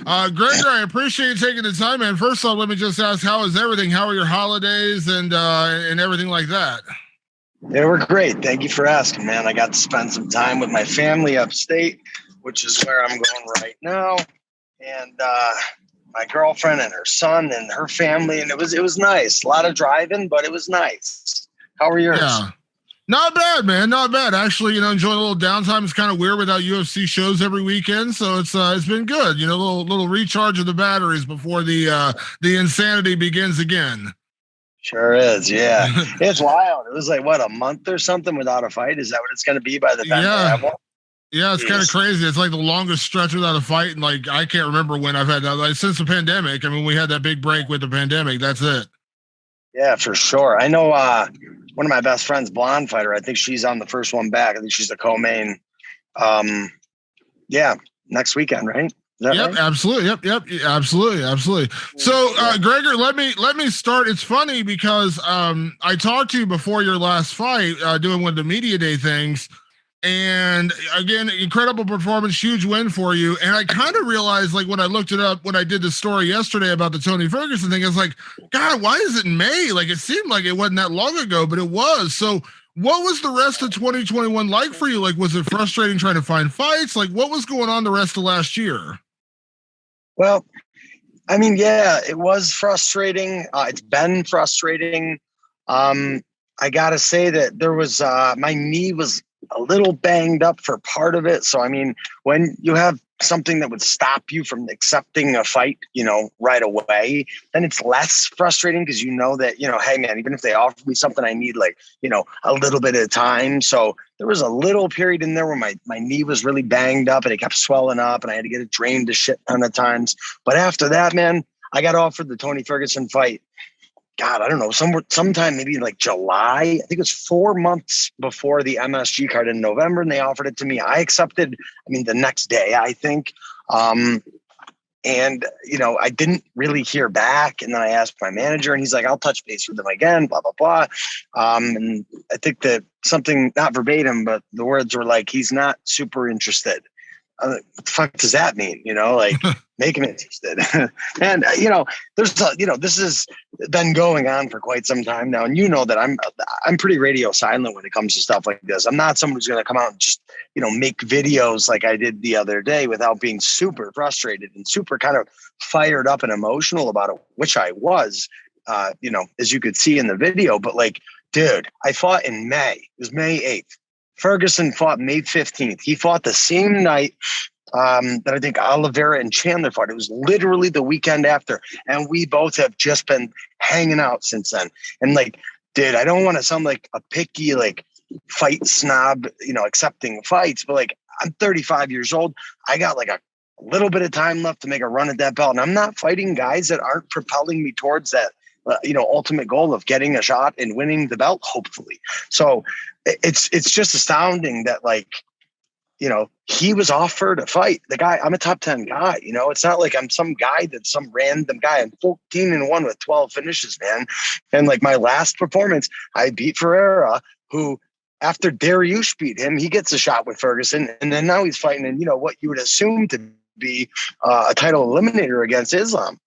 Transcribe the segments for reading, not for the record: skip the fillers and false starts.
Gregor, I appreciate you taking the time, man. First of all, let me just ask, how is everything? How are your holidays and everything like that? They were great. Thank you for asking, man. I got to spend some time with my family upstate, which is where I'm going right now. And my girlfriend and her son and her family, and it was nice. A lot of driving, but it was nice. How are yours? Yeah. Not bad, man. Not bad. Actually, enjoying a little downtime. It's kind of weird without UFC shows every weekend, so it's been good. Little recharge of the batteries before the insanity begins again. Sure is, yeah. It's wild. It was like what, a month or something without a fight? Is that what it's going to be by the time they have one? Yeah, it's kind of crazy. It's like the longest stretch without a fight, and like I can't remember when I've had that. Like since the pandemic. I mean, we had that big break with the pandemic. That's it. Yeah, for sure. I know one of my best friends, blonde fighter. I think she's on the first one back. I think she's the co-main. Yeah, next weekend, right? Yep, right? Absolutely. Yep, absolutely. So, Gregor, let me start. It's funny because I talked to you before your last fight, doing one of the media day things, and again, incredible performance, huge win for you. And I kind of realized, like when I looked it up, when I did the story yesterday about the Tony Ferguson thing, I was like, God, why is it May? Like it seemed like it wasn't that long ago, but it was. So, what was the rest of 2021 like for you? Like, was it frustrating trying to find fights? Like, what was going on the rest of last year? Well, I mean, yeah, it was frustrating. It's been frustrating. I got to say that there was my knee was a little banged up for part of it. So, I mean, when you have something that would stop you from accepting a fight, right away, then it's less frustrating because that, hey, man, even if they offer me something, I need like, a little bit of time. So there was a little period in there where my knee was really banged up and it kept swelling up and I had to get it drained a shit ton of times. But after that, man, I got offered the Tony Ferguson fight. God, I don't know, sometime maybe like July. I think it was 4 months before the MSG card in November, and they offered it to me. I accepted, the next day, I think. And, I didn't really hear back. And then I asked my manager, and he's like, I'll touch base with them again, blah, blah, blah. And I think that something, not verbatim, but the words were like, he's not super interested. What the fuck does that mean? Make him interested. And, this has been going on for quite some time now. And that I'm pretty radio silent when it comes to stuff like this. I'm not someone who's going to come out and just, make videos like I did the other day without being super frustrated and super kind of fired up and emotional about it, which I was, as you could see in the video. But like, dude, I fought in May. It was May 8th. Ferguson fought May 15th. He fought the same night that I think Oliveira and Chandler fought. It was literally the weekend after. And we both have just been hanging out since then. And like, dude, I don't want to sound like a picky, like fight snob, accepting fights, but like I'm 35 years old. I got like a little bit of time left to make a run at that belt. And I'm not fighting guys that aren't propelling me towards that, ultimate goal of getting a shot and winning the belt, hopefully. So it's just astounding that like, he was offered a fight. The guy, I'm a top 10 guy, it's not like I'm some guy that's some random guy. I'm 14-1 with 12 finishes, man. And like my last performance, I beat Ferreira, who after Dariush beat him, he gets a shot with Ferguson. And then now he's fighting in, what you would assume to be a title eliminator against Islam.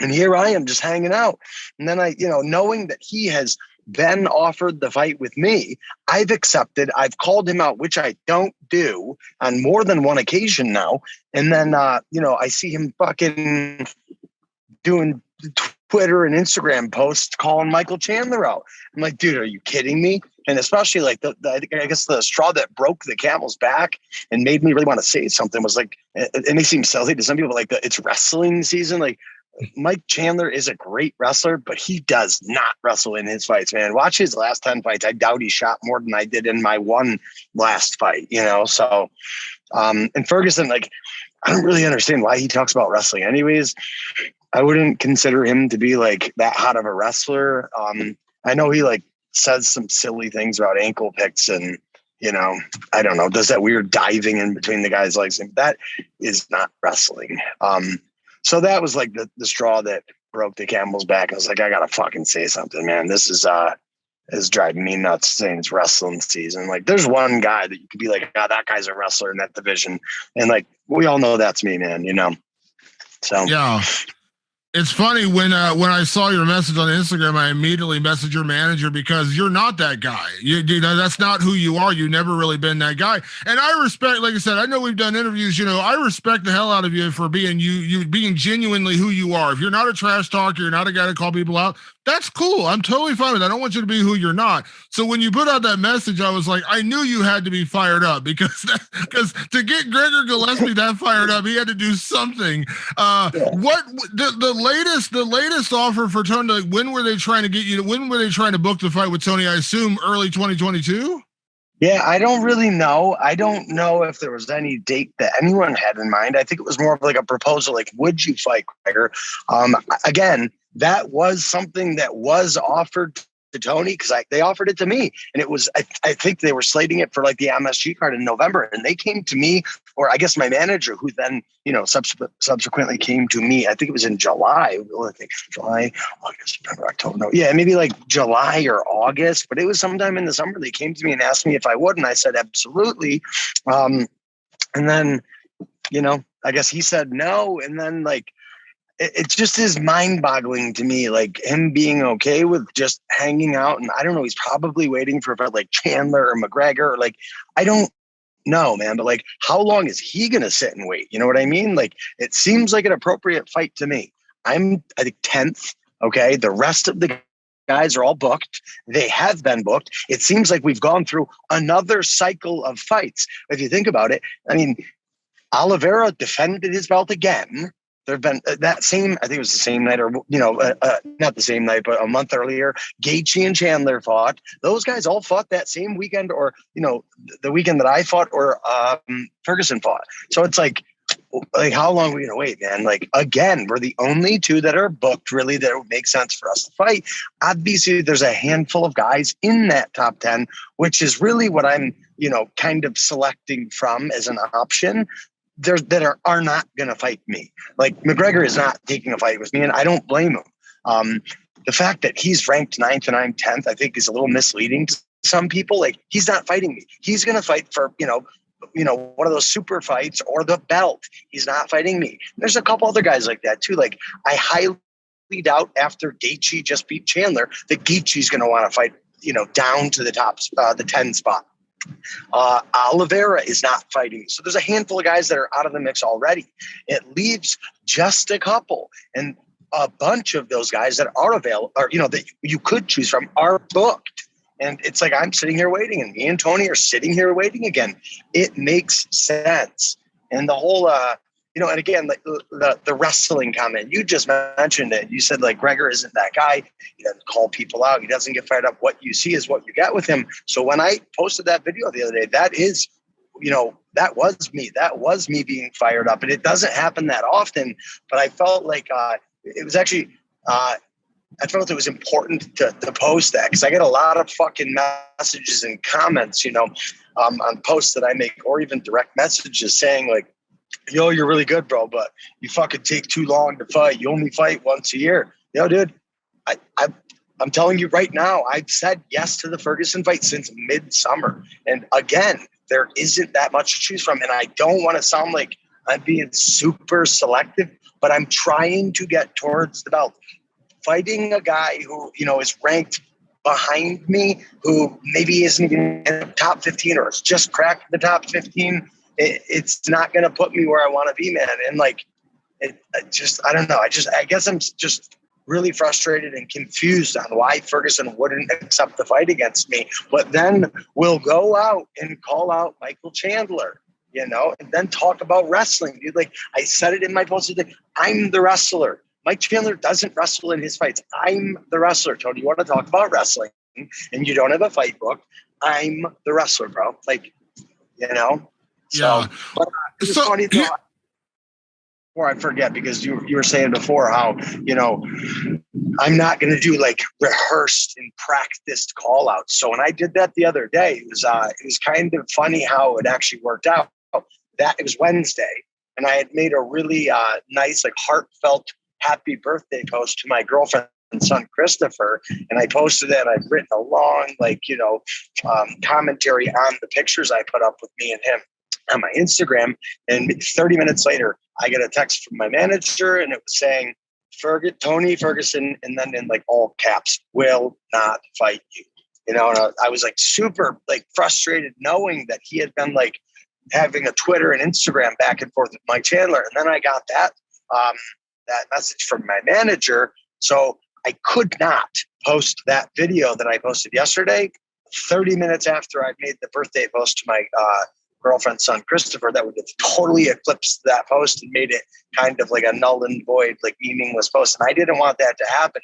And here I am just hanging out. And then I, knowing that he has been offered the fight with me, I've accepted. I've called him out, which I don't do on more than one occasion now. And then, I see him fucking doing Twitter and Instagram posts calling Michael Chandler out. I'm like, dude, are you kidding me? And especially like I guess the straw that broke the camel's back and made me really want to say something was like, it may seem silly to some people, like it's wrestling season. Like, Mike Chandler is a great wrestler, but he does not wrestle in his fights, man. Watch his last 10 fights. I doubt he shot more than I did in my one last fight, So, and Ferguson, like, I don't really understand why he talks about wrestling anyways. I wouldn't consider him to be like that hot of a wrestler. I know he like says some silly things about ankle picks and, I don't know, does that weird diving in between the guys' legs. That is not wrestling. So that was like the straw that broke the camel's back. I was like, I gotta fucking say something, man. This is driving me nuts saying it's wrestling season. Like there's one guy that you could be like, oh, that guy's a wrestler in that division. And like, we all know that's me, man, So yeah. It's funny when I saw your message on Instagram, I immediately messaged your manager because you're not that guy. You know that's not who you are. You've never really been that guy. And I respect, like I said, I know we've done interviews. You know, I respect the hell out of you for being you being genuinely who you are. If you're not a trash talker, you're not a guy to call people out. That's cool. I'm totally fine with that. I don't want you to be who you're not. So when you put out that message, I was like, I knew you had to be fired up because to get Gregor Gillespie that fired up, he had to do something. What the latest offer for Tony? Like, when were they trying to get you? When were they trying to book the fight with Tony? I assume early 2022. Yeah, I don't really know. I don't know if there was any date that anyone had in mind. I think it was more of like a proposal, like, would you fight Gregor? Again, that was something that was offered to Tony because they offered it to me. And it was, I think they were slating it for like the MSG card in November. And they came to me, or I guess my manager, who then, subsequently came to me. I think it was in July. I think July, August, September, October. No, yeah, maybe like July or August. But it was sometime in the summer. They came to me and asked me if I would. And I said, absolutely. And then, I guess he said no. And then it just is mind-boggling to me, like him being okay with just hanging out. And I don't know, he's probably waiting for like Chandler or McGregor. Or I don't know, man. But like, how long is he going to sit and wait? You know what I mean? Like, it seems like an appropriate fight to me. I think 10th. Okay. The rest of the guys are all booked. They have been booked. It seems like we've gone through another cycle of fights. If you think about it, I mean, Oliveira defended his belt again. There've been that same, I think it was the same night, or, not the same night, but a month earlier, Gaethje and Chandler fought. Those guys all fought that same weekend, or, the weekend that I fought, or Ferguson fought. So it's like how long are we going to wait, man? Like, again, we're the only two that are booked, really, that would make sense for us to fight. Obviously, there's a handful of guys in that top 10, which is really what I'm, kind of selecting from as an option. That are not going to fight me. Like, McGregor is not taking a fight with me, and I don't blame him. The fact that he's ranked 9th and I'm 10th, I think, is a little misleading to some people. Like, he's not fighting me. He's going to fight for, one of those super fights or the belt. He's not fighting me. There's a couple other guys like that too. Like, I highly doubt after Gaethje just beat Chandler that Gaethje's going to want to fight, down to the top, the 10 spot. Oliveira is not fighting. So there's a handful of guys that are out of the mix already. It leaves just a couple, and a bunch of those guys that are available, or, that you could choose from, are booked. And it's like, I'm sitting here waiting, and me and Tony are sitting here waiting again. It makes sense. And the whole, and again, like the wrestling comment, you just mentioned it. You said, like, Gregor isn't that guy. He doesn't call people out. He doesn't get fired up. What you see is what you get with him. So when I posted that video the other day, that is, that was me. That was me being fired up. And it doesn't happen that often, but I felt like it was actually, I felt it was important to post that, because I get a lot of fucking messages and comments, on posts that I make, or even direct messages saying, like, yo, you're really good, bro, but you fucking take too long to fight. You only fight once a year. Dude, I'm telling you right now, I've said yes to the Ferguson fight since midsummer. And again, there isn't that much to choose from. And I don't want to sound like I'm being super selective, but I'm trying to get towards the belt. Fighting a guy who, is ranked behind me, who maybe isn't even in the top 15 or has just cracked the top 15, it's not going to put me where I want to be, man. And I don't know. I guess I'm just really frustrated and confused on why Ferguson wouldn't accept the fight against me, but then we'll go out and call out Michael Chandler, and then talk about wrestling. Dude, like, I said it in my post today, I'm the wrestler. Mike Chandler doesn't wrestle in his fights. I'm the wrestler. Tony, you want to talk about wrestling and you don't have a fight book? I'm the wrestler, bro. Like, So, Yeah. But it's funny thought. Before I forget, because you were saying before how, I'm not going to do like rehearsed and practiced call outs. So when I did that the other day, it was kind of funny how it actually worked out. That it was Wednesday, and I had made a really nice, like, heartfelt happy birthday post to my girlfriend's son, Christopher. And I posted that. I'd written a long, commentary on the pictures I put up with me and him. on my Instagram. And 30 minutes later, I get a text from my manager, and it was saying, Tony Ferguson, and then in like all caps, will not fight you. You know, and I was like super like frustrated knowing that he had been like having a Twitter and Instagram back and forth with Mike Chandler. And then I got that message from my manager. So I could not post that video that I posted yesterday 30 minutes after I made the birthday post to my girlfriend's son, Christopher. That would have totally eclipsed that post and made it kind of like a null and void, like meaningless post. And I didn't want that to happen.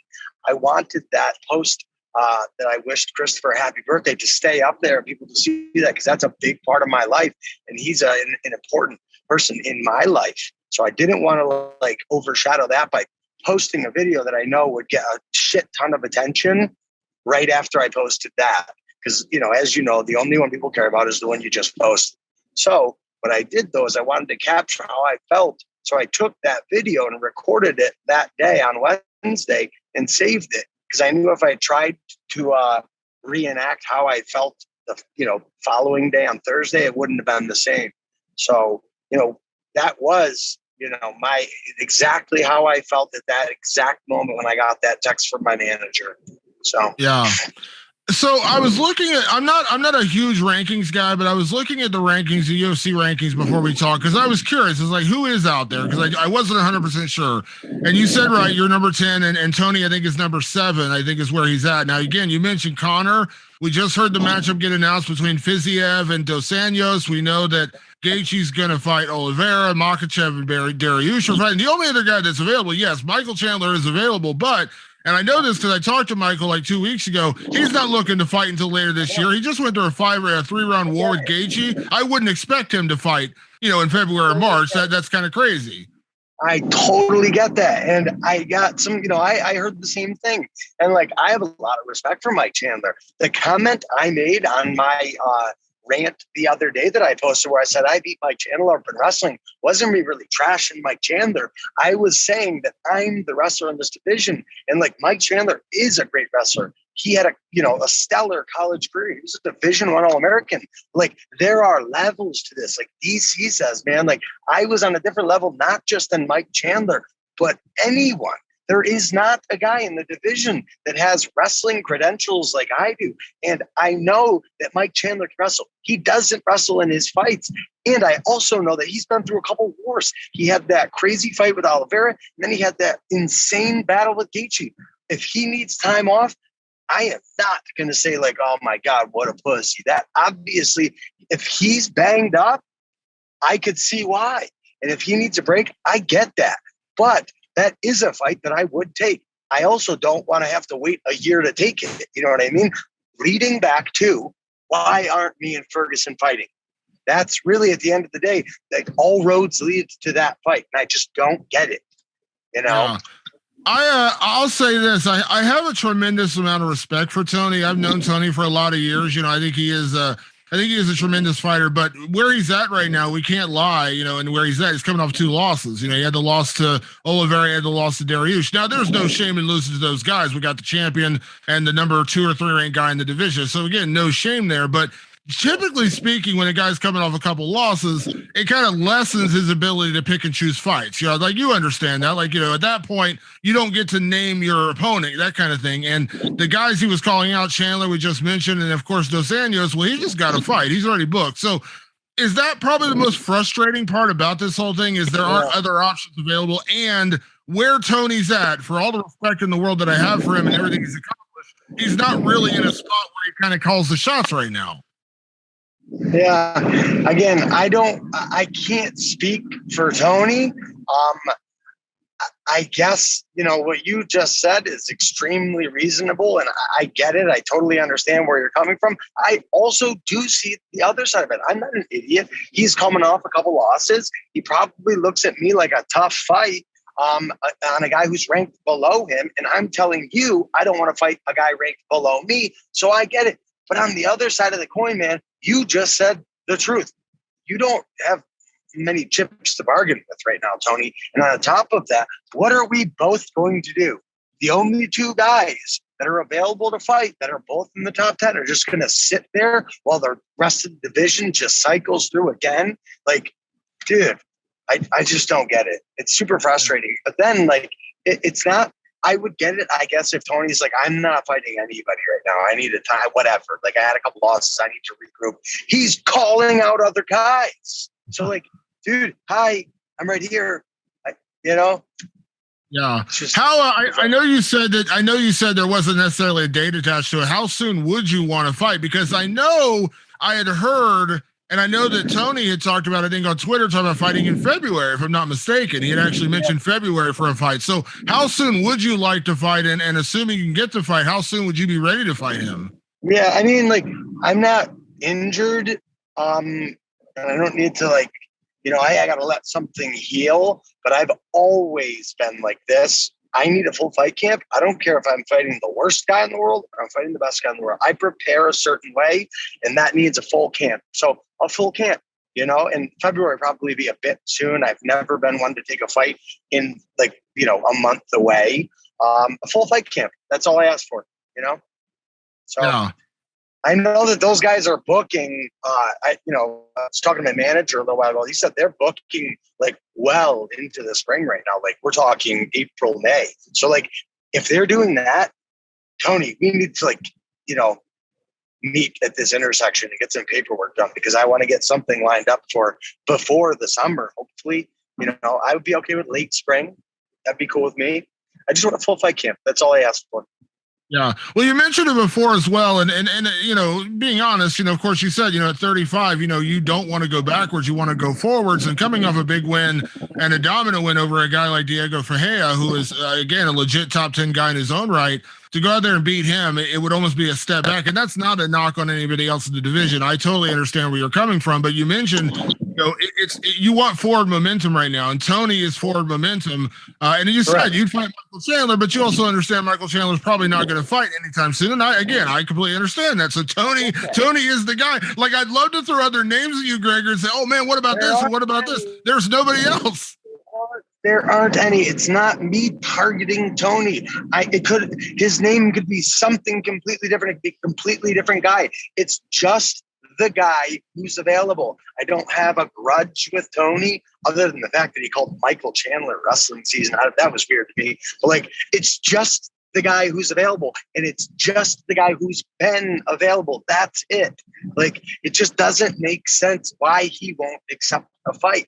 I wanted that post that I wished Christopher happy birthday to stay up there and people to see that, because that's a big part of my life. And he's an important person in my life. So I didn't want to like overshadow that by posting a video that I know would get a shit ton of attention right after I posted that. Because, you know, as you know, the only one people care about is the one you just posted. So what I did, though, is I wanted to capture how I felt. So I took that video and recorded it that day on Wednesday and saved it. Because I knew if I tried to reenact how I felt the following day on Thursday, it wouldn't have been the same. So, that was, my exactly how I felt at that exact moment when I got that text from my manager. So, yeah. So I was looking at, I'm not a huge rankings guy, but I was looking at the rankings, the UFC rankings before we talked, because I was curious. It's like, who is out there? Because I wasn't 100% sure. And you said, right, you're number 10, and Tony, I think, is number 7, I think is where he's at. Now, again, you mentioned Connor. We just heard the matchup get announced between Fiziev and Dos Anjos. We know that Gaethje's going to fight Oliveira, Makhachev and Dariush are fighting. The only other guy that's available, yes, Michael Chandler is available, but and I know this because I talked to Michael like 2 weeks ago. He's not looking to fight until later this year. He just went through a 3-round war with Gaethje. I wouldn't expect him to fight, in February or March. That's kind of crazy. I totally get that. And I got some, I heard the same thing. And like, I have a lot of respect for Mike Chandler. The comment I made on my rant the other day that I posted where I said I beat Mike Chandler up in wrestling wasn't me really trashing Mike Chandler. I was saying that I'm the wrestler in this division, and like Mike Chandler is a great wrestler. He had a stellar college career. He was a Division I All-American. Like, there are levels to this. Like DC says, man, like I was on a different level, not just than Mike Chandler, but anyone. There is not a guy in the division that has wrestling credentials like I do. And I know that Mike Chandler can wrestle. He doesn't wrestle in his fights. And I also know that he's been through a couple wars. He had that crazy fight with Oliveira, and then he had that insane battle with Gaethje. If he needs time off, I am not going to say like, oh my God, what a pussy. That obviously, if he's banged up, I could see why. And if he needs a break, I get that. But that is a fight that I would take. I also don't want to have to wait a year to take it. You know what I mean? Leading back to, why aren't me and Ferguson fighting? That's really, at the end of the day, like all roads lead to that fight. And I just don't get it. Yeah. I'll say this. I have a tremendous amount of respect for Tony. I've known Tony for a lot of years. I think he is a tremendous fighter, but where he's at right now, we can't lie, and where he's at, he's coming off 2 losses. He had the loss to Oliveira, he had the loss to Dariush. Now, there's no shame in losing to those guys. We got the champion and the number 2 or 3 ranked guy in the division. So again, no shame there, but typically speaking, when a guy's coming off a couple losses, it kind of lessens his ability to pick and choose fights. Like you understand that. Like, at that point, you don't get to name your opponent, that kind of thing. And the guys he was calling out, Chandler, we just mentioned, and of course, Dos Anjos, well, he just got a fight. He's already booked. So is that probably the most frustrating part about this whole thing, is there aren't other options available? And where Tony's at, for all the respect in the world that I have for him and everything he's accomplished, he's not really in a spot where he kind of calls the shots right now. Yeah. Again, I can't speak for Tony. I guess, what you just said is extremely reasonable, and I get it. I totally understand where you're coming from. I also do see the other side of it. I'm not an idiot. He's coming off a couple losses. He probably looks at me like a tough fight on a guy who's ranked below him. And I'm telling you, I don't want to fight a guy ranked below me. So I get it. But on the other side of the coin, man, you just said the truth. You don't have many chips to bargain with right now, Tony. And on top of that, what are we both going to do? The only 2 guys that are available to fight, that are both in the top 10, are just going to sit there while the rest of the division just cycles through again. Like, dude, I just don't get it. It's super frustrating. But then, like, it's not, I would get it, I guess, if Tony's like, I'm not fighting anybody right now. I need a time, whatever. Like, I had a couple losses. I need to regroup. He's calling out other guys. So, like, dude, hi, I'm right here. Yeah. How I know you said that. I know you said there wasn't necessarily a date attached to it. How soon would you want to fight? Because I know I had heard, and I know that Tony had talked about, I think on Twitter, talking about fighting in February, if I'm not mistaken. He had actually mentioned February for a fight. So how soon would you like to fight? And assuming you can get to fight, how soon would you be ready to fight him? Yeah, I mean, like, I'm not injured. And I don't need to, like, I got to let something heal, but I've always been like this. I need a full fight camp. I don't care if I'm fighting the worst guy in the world or I'm fighting the best guy in the world. I prepare a certain way, and that needs a full camp. So a full camp, and February probably be a bit soon. I've never been one to take a fight in, like, a month away. A full fight camp. That's all I ask for, So yeah. I know that those guys are booking. I was talking to my manager a little while ago. He said they're booking, like, well into the spring right now. Like, we're talking April, May. So, like, if they're doing that, Tony, we need to, like, meet at this intersection and get some paperwork done, because I want to get something lined up for before the summer. Hopefully, I would be okay with late spring. That'd be cool with me. I just want a full fight camp. That's all I asked for. Yeah. Well, you mentioned it before as well. And being honest, of course you said, at 35, you don't want to go backwards. You want to go forwards. And coming off a big win and a dominant win over a guy like Diego Ferreira, who is, again, a legit top 10 guy in his own right, to go out there and beat him, it would almost be a step back. And that's not a knock on anybody else in the division. I totally understand where you're coming from. But you mentioned, you want forward momentum right now, and Tony is forward momentum. And you said you'd fight Michael Chandler, but you also understand Michael Chandler's probably not going to fight anytime soon. And I completely understand that. So Tony is the guy. Like, I'd love to throw other names at you, Gregor, and say, oh man, what about this? And what about this? There's nobody else. There aren't any. It's not me targeting Tony. His name could be something completely different. It could be a completely different guy. It's just the guy who's available. I don't have a grudge with Tony, other than the fact that he called Michael Chandler wrestling season. That was weird to me. But, like, it's just the guy who's available, and it's just the guy who's been available. That's it. Like, it just doesn't make sense why he won't accept a fight,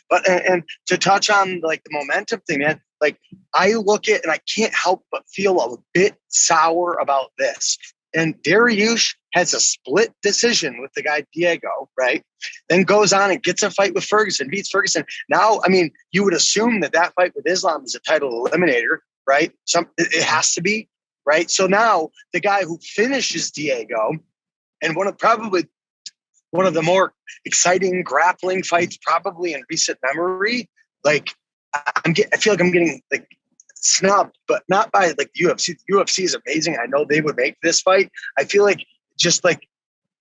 But and to touch on, like, the momentum thing, man, like, I look at and I can't help but feel a bit sour about this. And Dariush has a split decision with the guy Diego, right? Then goes on and gets a fight with Ferguson, beats Ferguson. Now, I mean, you would assume that fight with Islam is a title eliminator, right? It has to be, right? So now the guy who finishes Diego, and probably one of the more exciting grappling fights probably in recent memory, like, I feel like I'm getting, like, snubbed, but not by, like, UFC. UFC is amazing. I know they would make this fight. I feel like, just like,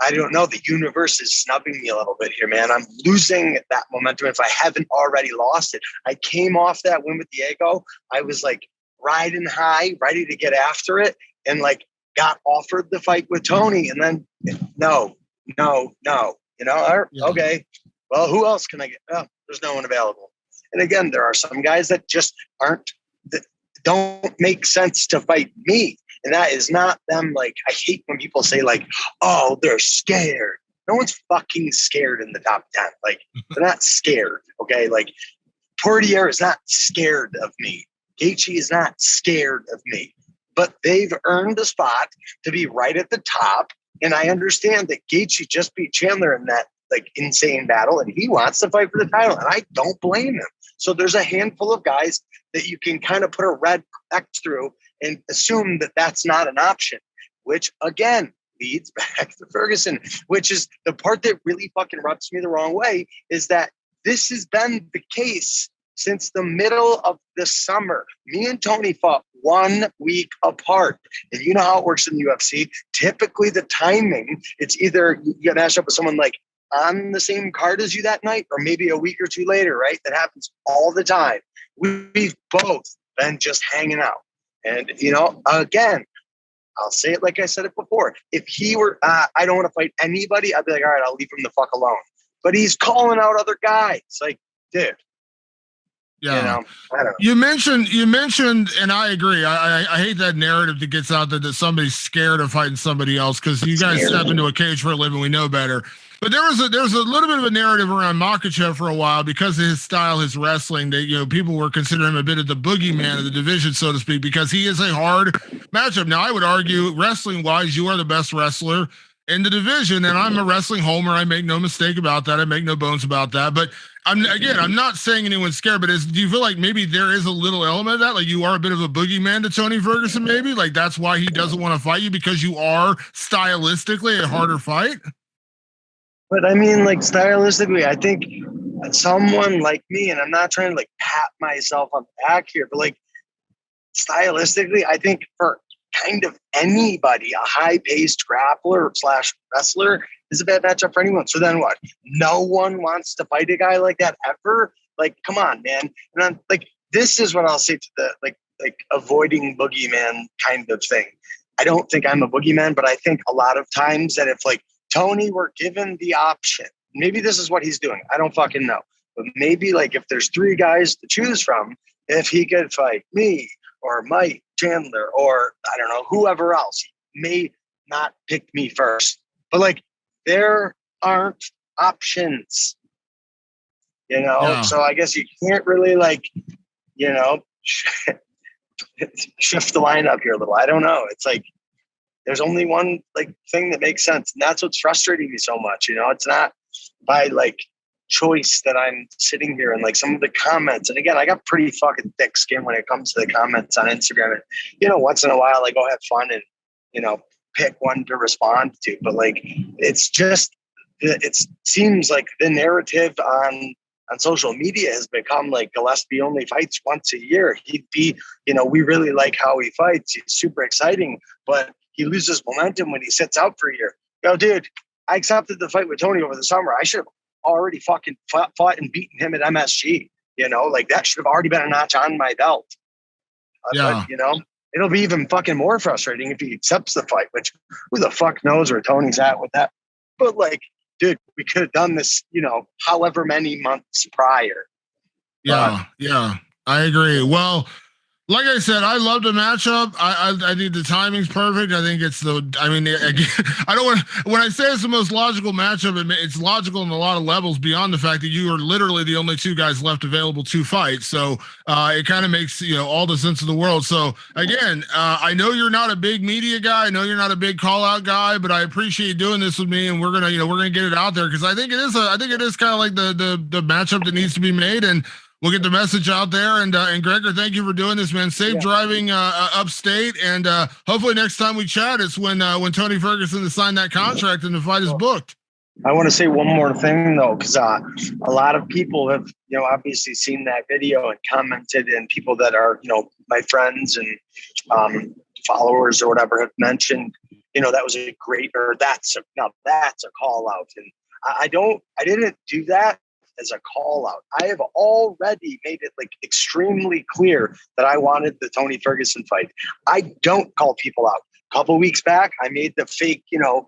I don't know, the universe is snubbing me a little bit here, man. I'm losing that momentum if I haven't already lost it. I came off that win with Diego. I was, like, riding high, ready to get after it, and, like, got offered the fight with Tony, and then no. Okay, well, who else can I get? Oh, there's no one available. And again, there are some guys that just that don't make sense to fight me. And that is not them. Like, I hate when people say, like, oh, they're scared. No one's fucking scared in the top 10. Like, they're not scared. Okay. Like, Poirier is not scared of me. Gaethje is not scared of me, but they've earned the spot to be right at the top. And I understand that Gaethje just beat Chandler in that, like, insane battle, and he wants to fight for the title, and I don't blame him. So there's a handful of guys that you can kind of put a red X through and assume that that's not an option, which, again, leads back to Ferguson, which is the part that really fucking rubs me the wrong way, is that this has been the case since the middle of the summer. Me and Tony fought 1 week apart. And you know how it works in the UFC. Typically the timing, it's either you get matched up with someone, like, on the same card as you that night, or maybe a week or two later, right? That happens all the time. We've both been just hanging out. And, again, I'll say it like I said it before. If he were, I don't want to fight anybody, I'd be like, all right, I'll leave him the fuck alone. But he's calling out other guys. Like, dude. Yeah. You know, I don't know. You mentioned, and I agree. I hate that narrative that gets out there that somebody's scared of fighting somebody else because you guys step into a cage for a living. We know better. But there was a little bit of a narrative around Makhachev for a while because of his style, his wrestling. That people were considering him a bit of the boogeyman of the division, so to speak, because he is a hard matchup. Now, I would argue, wrestling wise, you are the best wrestler in the division, and I'm a wrestling homer. I make no mistake about that. I make no bones about that. But I'm not saying anyone's scared, but do you feel like maybe there is a little element of that? Like you are a bit of a boogeyman to Tony Ferguson, maybe? Like that's why he doesn't want to fight you because you are stylistically a harder fight? But I mean, like stylistically, I think someone like me, and I'm not trying to like pat myself on the back here, but like stylistically, I think for kind of anybody, a high-paced grappler / wrestler is a bad matchup for anyone. So then what? No one wants to fight a guy like that ever? Like, come on, man. And I'm like, this is what I'll say to the like avoiding boogeyman kind of thing. I don't think I'm a boogeyman, but I think a lot of times that if like Tony were given the option, maybe this is what he's doing. I don't fucking know. But maybe like if there's 3 guys to choose from, if he could fight me or Mike, Chandler, or I don't know, whoever else, he may not pick me first. But like, there aren't options, Yeah. So I guess you can't really like, shift the lineup here a little. I don't know. It's like, there's only one like thing that makes sense. And that's what's frustrating me so much. It's not by like choice that I'm sitting here and like some of the comments. And again, I got pretty fucking thick skin when it comes to the comments on Instagram. And, once in a while I go have fun and, pick one to respond to. But like, it's just, it seems like the narrative on social media has become like Gillespie only fights once a year. He'd be, we really like how he fights. He's super exciting, but he loses momentum when he sits out for a year. Dude, I accepted the fight with Tony over the summer. I should have already fucking fought and beaten him at MSG. Like that should have already been a notch on my belt. Yeah. But, it'll be even fucking more frustrating if he accepts the fight, which who the fuck knows where Tony's at with that. But like, dude, we could have done this, however many months prior. Yeah. I agree. Well, like I said, I love the matchup. I think the timing's perfect. I think it's again, I don't want when I say it's the most logical matchup, it's logical on a lot of levels beyond the fact that you are literally the only 2 guys left available to fight. So it kind of makes, all the sense of the world. So again, I know you're not a big media guy. I know you're not a big call out guy, but I appreciate you doing this with me, and we're going to get it out there because I think it is kind of like the matchup that needs to be made, and we'll get the message out there. And Gregor, thank you for doing this, man. Safe driving upstate, and hopefully next time we chat, it's when Tony Ferguson has signed that contract and the fight is booked. I want to say one more thing though, because a lot of people have, obviously seen that video and commented, and people that are, my friends and followers or whatever have mentioned, that was a great, or that's a call out, and I didn't do that as a call out. I have already made it like extremely clear that I wanted the Tony Ferguson fight. I don't call people out. A couple of weeks back, I made the fake, the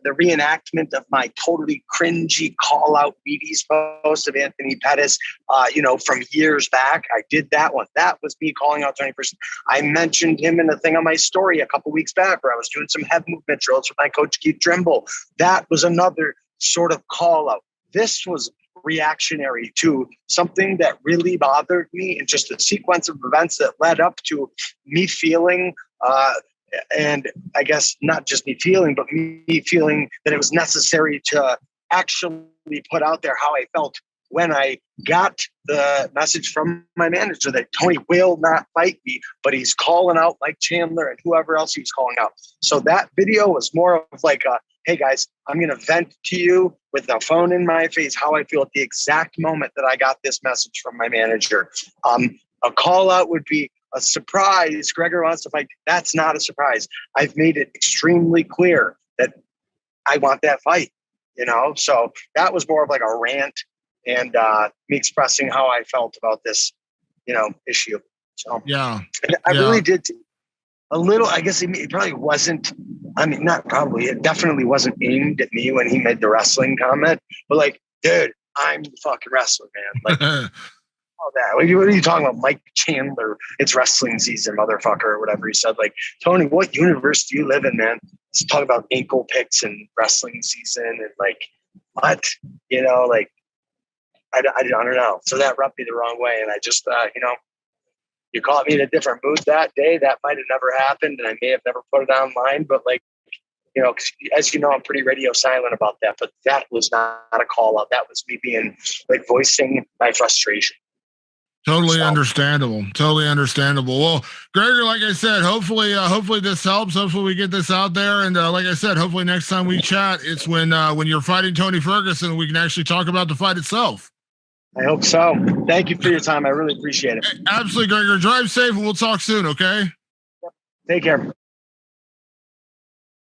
reenactment of my totally cringy call out Wheaties post of Anthony Pettis, from years back. I did that one. That was me calling out Tony Ferguson. I mentioned him in a thing on my story a couple of weeks back where I was doing some head movement drills with my coach, Keith Trimble. That was another sort of call out. This was reactionary to something that really bothered me and just a sequence of events that led up to me feeling, and I guess not just me feeling, but me feeling that it was necessary to actually put out there how I felt when I got the message from my manager that Tony will not fight me, but he's calling out like Chandler and whoever else he's calling out. So that video was more of like hey guys, I'm going to vent to you with the phone in my face how I feel at the exact moment that I got this message from my manager. A call out would be a surprise. Gregor wants to fight. That's not a surprise. I've made it extremely clear that I want that fight, So that was more of like a rant and me expressing how I felt about this, issue. So yeah, I really did. a little, I guess it probably wasn't, I mean, not probably, it definitely wasn't aimed at me when he made the wrestling comment, but like, dude, I'm the fucking wrestler, man. Like, all that. What are you talking about? Mike Chandler, it's wrestling season, motherfucker, or whatever he said. Like, Tony, what universe do you live in, man? Let's talk about ankle picks and wrestling season and like, what? You know, like, I don't know. So that rubbed me the wrong way. And I just, you know, you caught me in a different mood that day. That might have never happened. And I may have never put it online, but like, you know, as you know, I'm pretty radio silent about that, but that was not a call out. That was me being like voicing my frustration. Totally understandable. Totally understandable. Well, Gregor, like I said, hopefully this helps. Hopefully we get this out there. And like I said, hopefully next time we chat, it's when you're fighting Tony Ferguson, we can actually talk about the fight itself. I hope so. Thank you for your time. I really appreciate it. Absolutely, Gregor. Drive safe and we'll talk soon, okay? Take care.